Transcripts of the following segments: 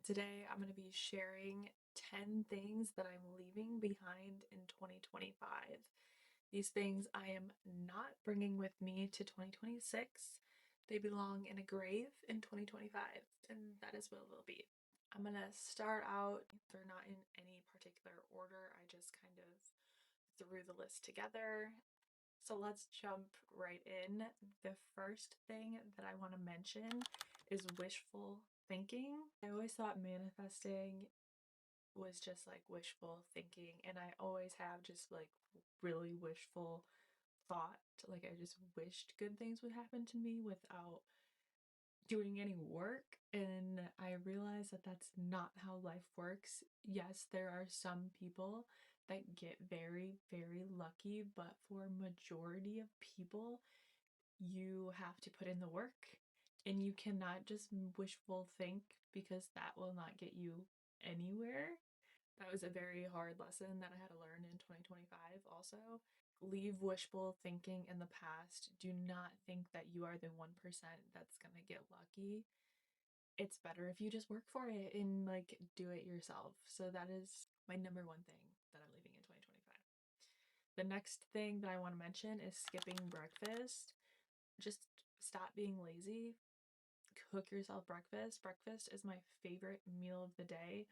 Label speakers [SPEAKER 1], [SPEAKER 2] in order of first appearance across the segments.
[SPEAKER 1] Today I'm going to be sharing 10 things that I'm leaving behind in 2025. These things I am not bringing with me to 2026. They belong in a grave in 2025, and that is what it will be. I'm going to start out, they're not in any particular order, I just kind of threw the list together. So let's jump right in. The first thing that I want to mention is wishful thinking. I always thought manifesting was just like wishful thinking, and I always have just like really wishful thought. Like I just wished good things would happen to me without doing any work, and I realized that that's not how life works. Yes, there are some people that get very, very lucky, but for majority of people, you have to put in the work, and you cannot just wishful think because that will not get you anywhere. That was a very hard lesson that I had to learn in 2025 also. Leave wishful thinking in the past. Do not think that you are the 1% that's gonna get lucky. It's better if you just work for it and like do it yourself. So that is my number one thing that I'm leaving in 2025. The next thing that I want to mention is skipping breakfast. Just stop being lazy. Cook yourself breakfast. Breakfast is my favorite meal of the day.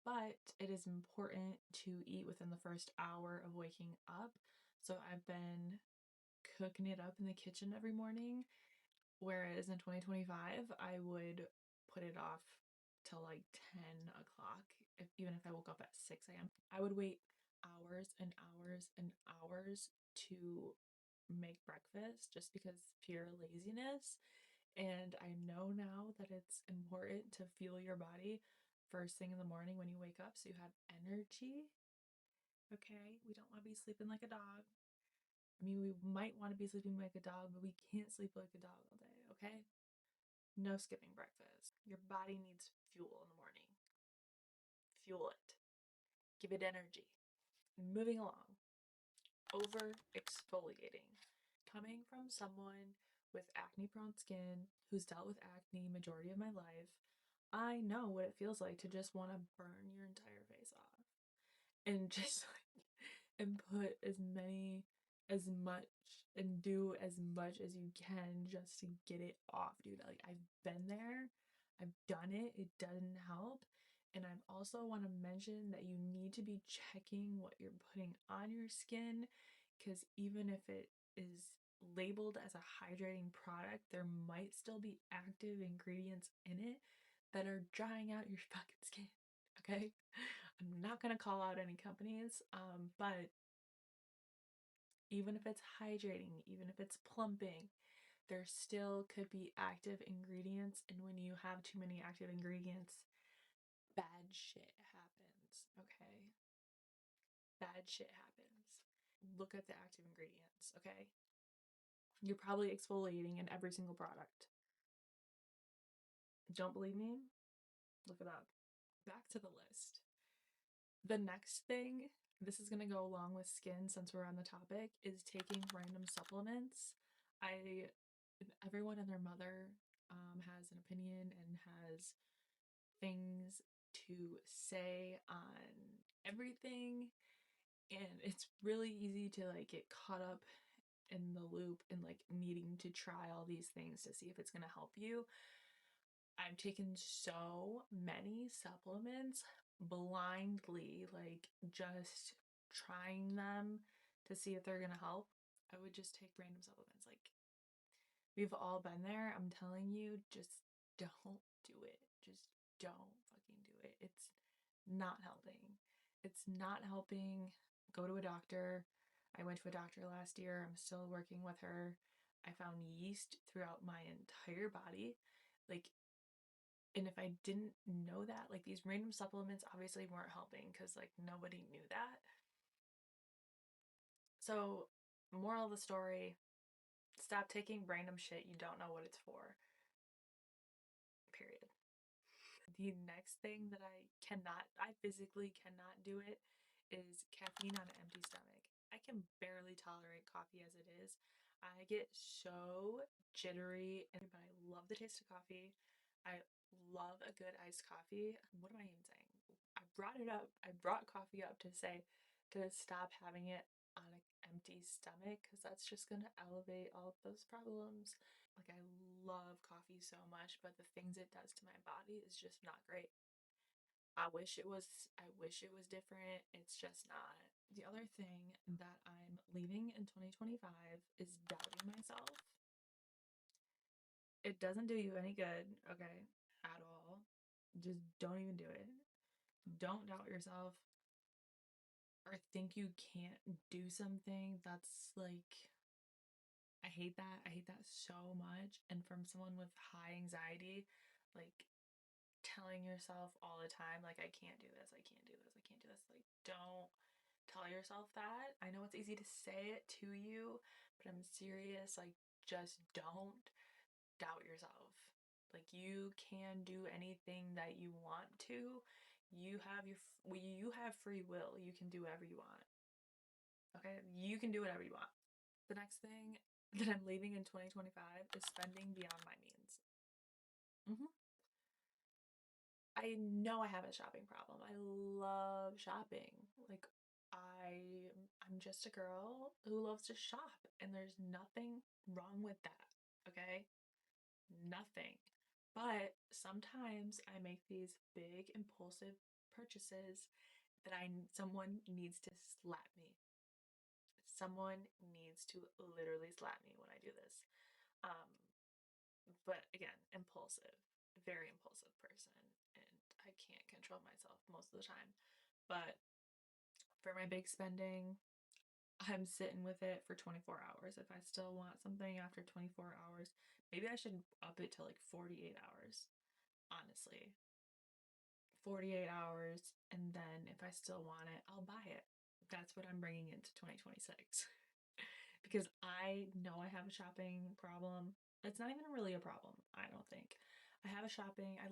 [SPEAKER 1] But it is important to eat within the first hour of waking up. So I've been cooking it up in the kitchen every morning, whereas in 2025, I would put it off till like 10 o'clock, even if I woke up at 6 a.m. I would wait hours and hours and hours to make breakfast just because pure laziness. And I know now that it's important to fuel your body first thing in the morning when you wake up so you have energy. Okay, we don't want to be sleeping like a dog. I mean, we might want to be sleeping like a dog, but we can't sleep like a dog all day, okay? No skipping breakfast. Your body needs fuel in the morning. Fuel it. Give it energy. Moving along. Over exfoliating. Coming from someone with acne prone skin who's dealt with acne majority of my life, I know what it feels like to just want to burn your entire face off and just like and put as much and do as much as you can just to get it off, dude. Like I've been there, I've done it, it doesn't help. And I also want to mention that you need to be checking what you're putting on your skin, because even if it is labeled as a hydrating product, there might still be active ingredients in it that are drying out your fucking skin. Okay? I'm not gonna call out any companies, but even if it's hydrating, even if it's plumping, there still could be active ingredients. And when you have too many active ingredients, bad shit happens. Okay? Bad shit happens. Look at the active ingredients, okay? You're probably exfoliating in every single product. Don't believe me? Look it up. Back to the list. The next thing, this is going to go along with skin since we're on the topic, is taking random supplements. Everyone and their mother has an opinion and has things to say on everything, and it's really easy to like get caught up in the loop and like needing to try all these things to see if it's going to help you. I've taken so many supplements blindly, like just trying them to see if they're gonna help. I would just take random supplements. Like, we've all been there. I'm telling you, just don't do it. Just don't fucking do it. It's not helping. It's not helping. Go to a doctor. I went to a doctor last year. I'm still working with her. I found yeast throughout my entire body. Like, and if I didn't know that, like these random supplements obviously weren't helping because like nobody knew that. So, moral of the story, stop taking random shit you don't know what it's for. Period. The next thing that I physically cannot do it, is caffeine on an empty stomach. I can barely tolerate coffee as it is. I get so jittery, but I love the taste of coffee. I love a good iced coffee. What am I even saying? I brought it up. I brought coffee up to say to stop having it on an empty stomach because that's just going to elevate all of those problems. Like, I love coffee so much, but the things it does to my body is just not great. I wish it was different. It's just not. The other thing that I'm leaving in 2025 is doubting myself. It doesn't do you any good, okay, at all. Just don't even do it. Don't doubt yourself or think you can't do something. That's like, I hate that. I hate that so much. And from someone with high anxiety, like telling yourself all the time, like, I can't do this, I can't do this, I can't do this. Like, don't tell yourself that. I know it's easy to say it to you, but I'm serious. Like, just don't doubt yourself. Like, you can do anything that you want to. You have free will. You can do whatever you want. Okay? You can do whatever you want. The next thing that I'm leaving in 2025 is spending beyond my means. hmm I know I have a shopping problem. I love shopping. Like, I'm just a girl who loves to shop, and there's nothing wrong with that. Okay? Nothing. But sometimes I make these big impulsive purchases that someone needs to slap me. Someone needs to literally slap me when I do this. Um, but again, impulsive, very impulsive person, and I can't control myself most of the time. But for my big spending, I'm sitting with it for 24 hours. If I still want something after 24 hours, maybe I should up it to like 48 hours, honestly. 48 hours, and then if I still want it, I'll buy it. That's what I'm bringing into 2026. Because I know I have a shopping problem. It's not even really a problem, I don't think. I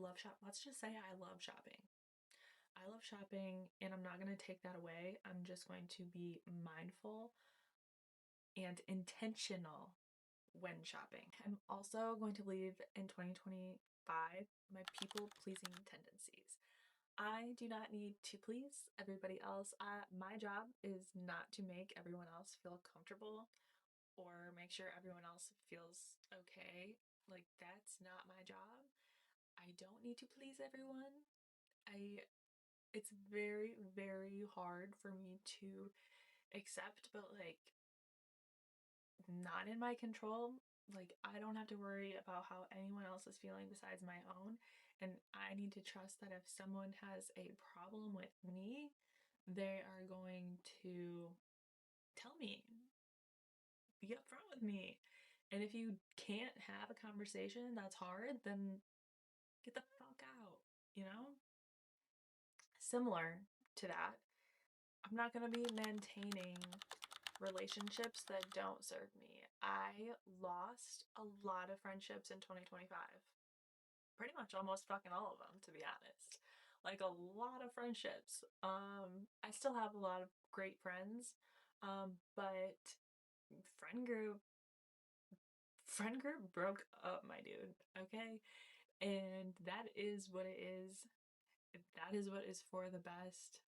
[SPEAKER 1] love shop. Let's just say I love shopping. I love shopping, and I'm not going to take that away. I'm just going to be mindful and intentional when shopping. I'm also going to leave in 2025 my people pleasing tendencies. I do not need to please everybody else. My job is not to make everyone else feel comfortable or make sure everyone else feels okay. Like, that's not my job. I don't need to please everyone. I It's very, very hard for me to accept, but like, not in my control. Like, I don't have to worry about how anyone else is feeling besides my own. And I need to trust that if someone has a problem with me, they are going to tell me, be upfront with me. And if you can't have a conversation that's hard, then get the fuck out, you know? Similar to that, I'm not going to be maintaining relationships that don't serve me. I lost a lot of friendships in 2025. Pretty much almost fucking all of them, to be honest. Like, a lot of friendships. I still have a lot of great friends, but friend group friend group broke up, my dude. Okay, and that is what it is. That is what is for the best.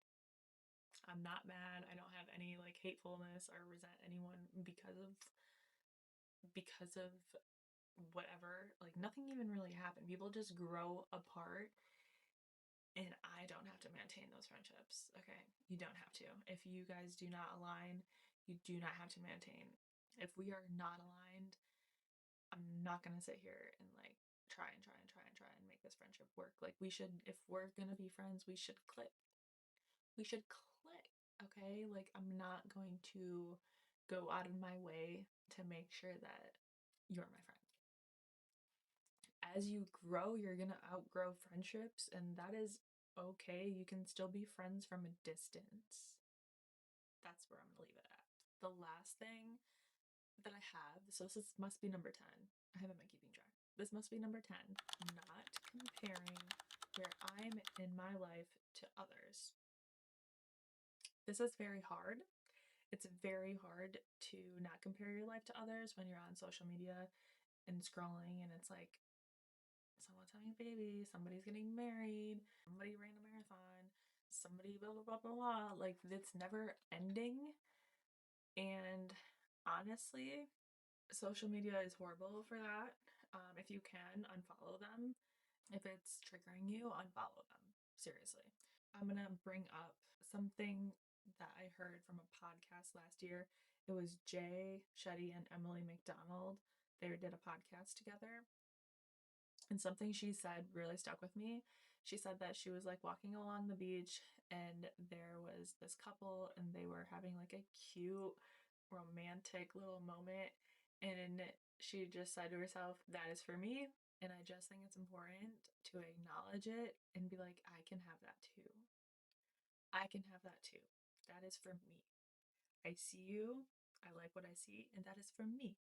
[SPEAKER 1] I'm not mad. I don't have any like hatefulness or resent anyone because of whatever. Like, nothing even really happened. People just grow apart, and I don't have to maintain those friendships. Okay? You don't have to. If you guys do not align, you do not have to maintain. If we are not aligned, I'm not gonna sit here and like try and try and try and try and make this friendship work. Like, we should, if we're gonna be friends, we should click. We should click, okay? Like, I'm not going to go out of my way to make sure that you're my friend. As you grow, you're gonna outgrow friendships, and that is okay. You can still be friends from a distance. That's where I'm gonna leave it at. The last thing that I have, so this must be number 10. I haven't been keeping track. This must be number 10. Not comparing where I'm in my life to others. This is very hard. It's very hard to not compare your life to others when you're on social media and scrolling, and it's like, someone's having a baby, somebody's getting married, somebody ran a marathon, somebody blah blah blah blah blah. Like, it's never ending. And honestly, social media is horrible for that. If you can, unfollow them. If it's triggering you, unfollow them. Seriously. I'm gonna bring up something that I heard from a podcast last year. It was Jay Shetty and Emily McDonald. They did a podcast together, and something she said really stuck with me. She said that she was like walking along the beach and there was this couple and they were having like a cute romantic little moment, and she just said to herself, that is for me. And I just think it's important to acknowledge it and be like, I can have that too. I can have that too. That is for me. I see you. I like what I see, and that is for me.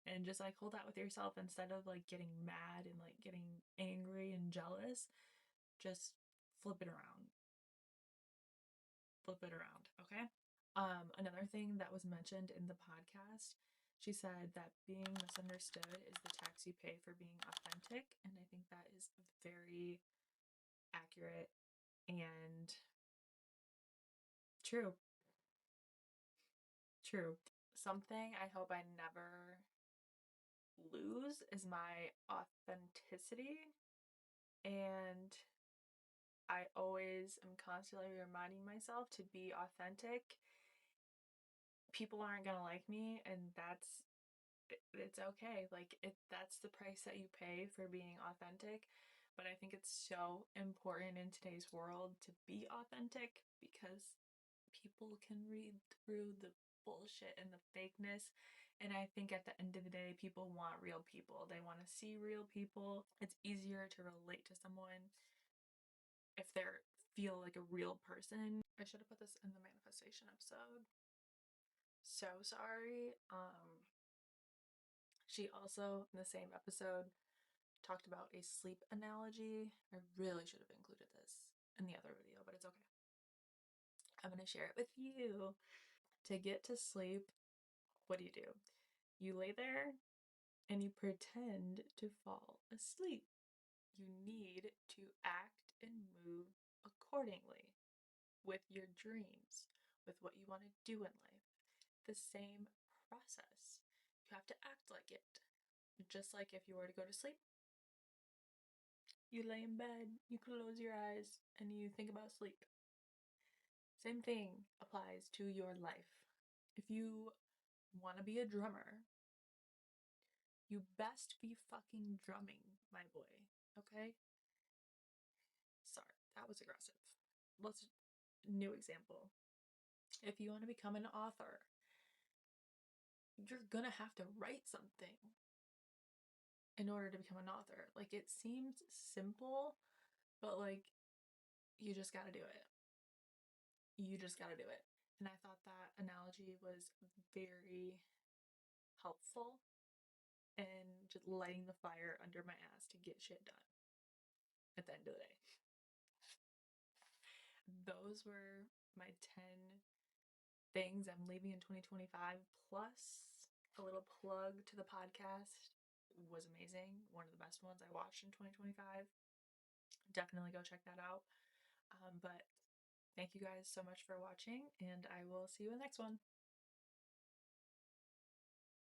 [SPEAKER 1] And just like hold that with yourself instead of like getting mad and like getting angry and jealous. Just flip it around. Flip it around, okay? Another thing that was mentioned in the podcast, she said that being misunderstood is the tax you pay for being authentic, and I think that is very accurate and true. True. Something I hope I never lose is my authenticity, and I always am constantly reminding myself to be authentic. People aren't going to like me, and it's okay. Like, that's the price that you pay for being authentic. But I think it's so important in today's world to be authentic because people can read through the bullshit and the fakeness. And I think at the end of the day, people want real people. They want to see real people. It's easier to relate to someone if they feel like a real person. I should have put this in the manifestation episode. So sorry. She also, in the same episode, talked about a sleep analogy. I really should have included this in the other video, but it's okay. I'm going to share it with you. To get to sleep, what do? You lay there and you pretend to fall asleep. You need to act and move accordingly with your dreams, with what you want to do in life. The same process. You have to act like it. Just like if you were to go to sleep, you lay in bed, you close your eyes, and you think about sleep. Same thing applies to your life. If you want to be a drummer, you best be fucking drumming, my boy. Okay? Sorry, that was aggressive. Let's new example. If you want to become an author, you're gonna have to write something in order to become an author. Like, it seems simple, but like, you just gotta do it. You just gotta do it. And I thought that analogy was very helpful in just lighting the fire under my ass to get shit done at the end of the day. Those were my 10 things I'm leaving in 2025, plus a little plug to the podcast. It was amazing. One of the best ones I watched in 2025. Definitely go check that out. But thank you guys so much for watching, and I will see you in the next one.